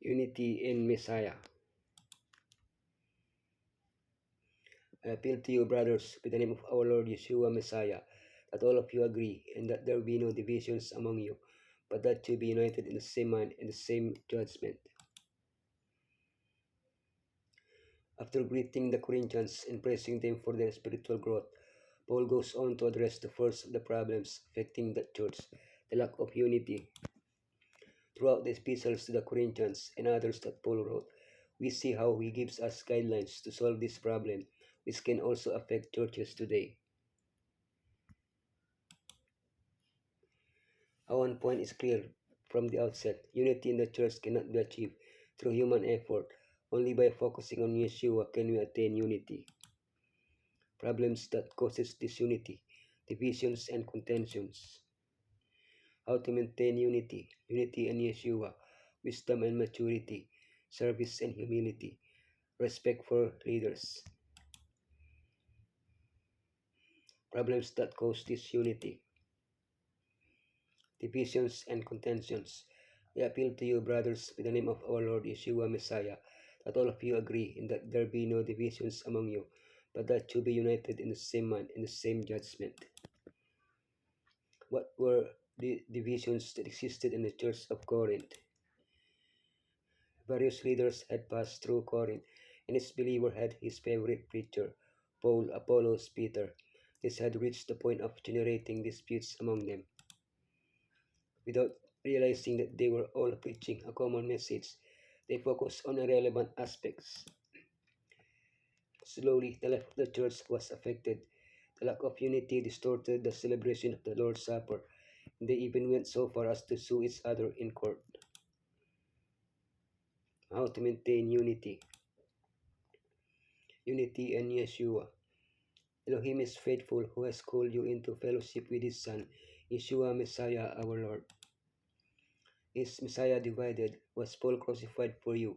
Unity in Messiah. I appeal to you, brothers, with the name of our Lord Yeshua Messiah, that all of you agree, and that there be no divisions among you, but that you be united in the same mind and the same judgment. After greeting the Corinthians and praising them for their spiritual growth, Paul goes on to address the first of the problems affecting the church, the lack of unity. Throughout the epistles to the Corinthians and others that Paul wrote, we see how he gives us guidelines to solve this problem, which can also affect churches today. One point is clear from the outset: unity in the church cannot be achieved through human effort. Only by focusing on Yeshua can we attain unity. Problems that causes disunity, divisions and contentions. How to maintain unity: unity in Yeshua, wisdom and maturity, service and humility, respect for leaders. Problems that cause disunity, divisions and contentions. I appeal to you, brothers, with the name of our Lord Yeshua Messiah, that all of you agree in that there be no divisions among you, but that you be united in the same mind, in the same judgment. What were the divisions that existed in the church of Corinth? Various leaders had passed through Corinth, and each believer had his favorite preacher, Paul, Apollos, Peter. This had reached the point of generating disputes among them. Without realizing that they were all preaching a common message, they focused on irrelevant aspects. Slowly, the life of the church was affected. The lack of unity distorted the celebration of the Lord's Supper, and they even went so far as to sue each other in court. How to maintain unity? Unity in Yeshua. Elohim is faithful, who has called you into fellowship with his Son, Yeshua Messiah our Lord. Is Messiah divided? Was Paul crucified for you?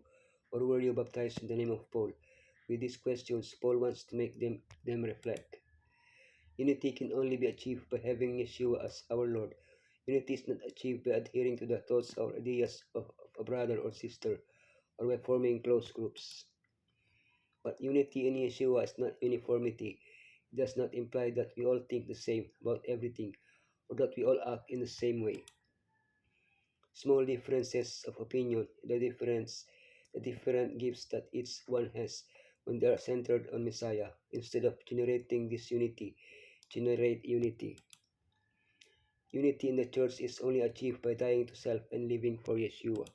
Or were you baptized in the name of Paul? With these questions, Paul wants to make them reflect. Unity can only be achieved by having Yeshua as our Lord. Unity is not achieved by adhering to the thoughts or ideas of a brother or sister, or by forming close groups. But unity in Yeshua is not uniformity. It does not imply that we all think the same about everything, or that we all act in the same way. Small differences of opinion, the different gifts that each one has, when they are centered on Messiah, instead of generating disunity, generate unity. Unity in the church is only achieved by dying to self and living for Yeshua.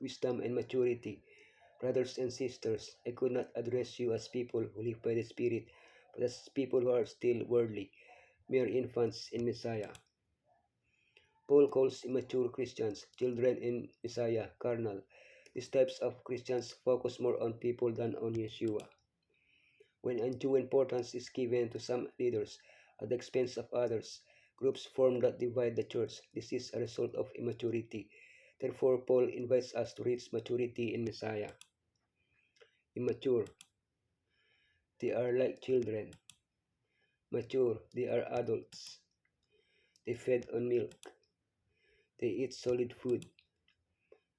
Wisdom and maturity. Brothers and sisters, I could not address you as people who live by the Spirit, but as people who are still worldly, mere infants in Messiah. Paul calls immature Christians children in Messiah, carnal. These types of Christians focus more on people than on Yeshua. When undue importance is given to some leaders at the expense of others, groups form that divide the church. This is a result of immaturity. Therefore, Paul invites us to reach maturity in Messiah. Immature, they are like children. Mature, they are adults. They fed on milk. They eat solid food.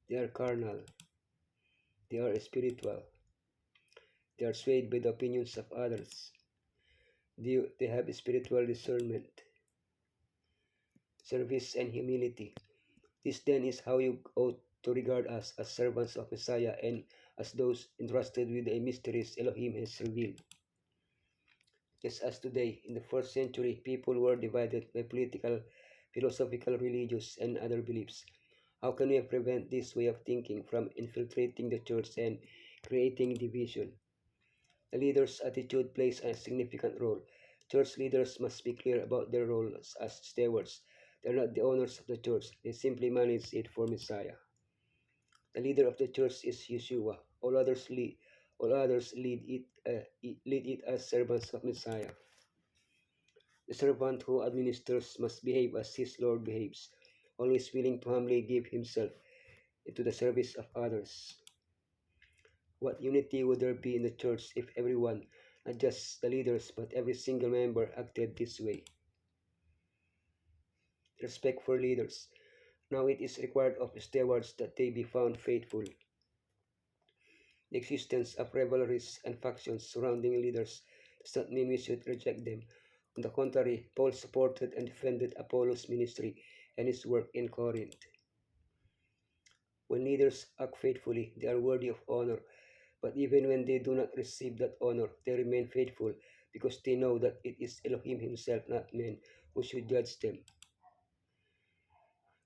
They are carnal. They are spiritual. They are swayed by the opinions of others. They have spiritual discernment, service, and humility. This then is how you ought to regard us as servants of Messiah and as those entrusted with the mysteries Elohim has revealed. Just as today, in the first century, people were divided by political, philosophical, religious, and other beliefs. How can we prevent this way of thinking from infiltrating the church and creating division? The leader's attitude plays a significant role. Church leaders must be clear about their roles as stewards. They are not the owners of the church, they simply manage it for Messiah. The leader of the church is Yeshua. All others lead it as servants of Messiah. The servant who administers must behave as his Lord behaves, always willing to humbly give himself into the service of others. What unity would there be in the church if everyone, not just the leaders, but every single member acted this way? Respect for leaders. Now it is required of stewards that they be found faithful. The existence of rivalries and factions surrounding leaders does not mean we should reject them. On the contrary, Paul supported and defended Apollos' ministry and his work in Corinth. When leaders act faithfully, they are worthy of honor. But even when they do not receive that honor, they remain faithful because they know that it is Elohim Himself, not men, who should judge them.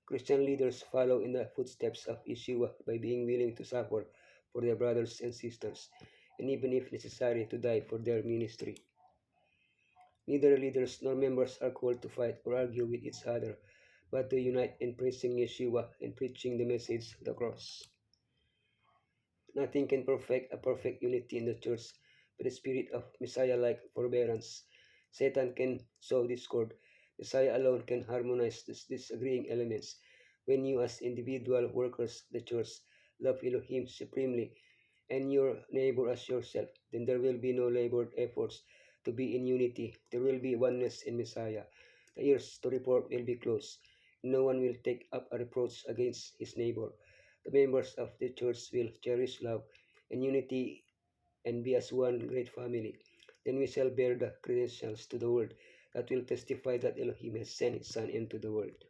Christian leaders follow in the footsteps of Yeshua by being willing to suffer for their brothers and sisters, and even if necessary, to die for their ministry. Neither leaders nor members are called to fight or argue with each other, but to unite in praising Yeshua and preaching the message of the cross. Nothing can perfect a perfect unity in the church but the spirit of Messiah-like forbearance. Satan can sow discord. Messiah alone can harmonize these disagreeing elements. When you as individual workers of the church love Elohim supremely and your neighbor as yourself, then there will be no labored efforts to be in unity. There will be oneness in Messiah. The ears to report will be closed. No one will take up a reproach against his neighbor. The members of the church will cherish love and unity and be as one great family. Then we shall bear the credentials to the world that will testify that Elohim has sent his Son into the world.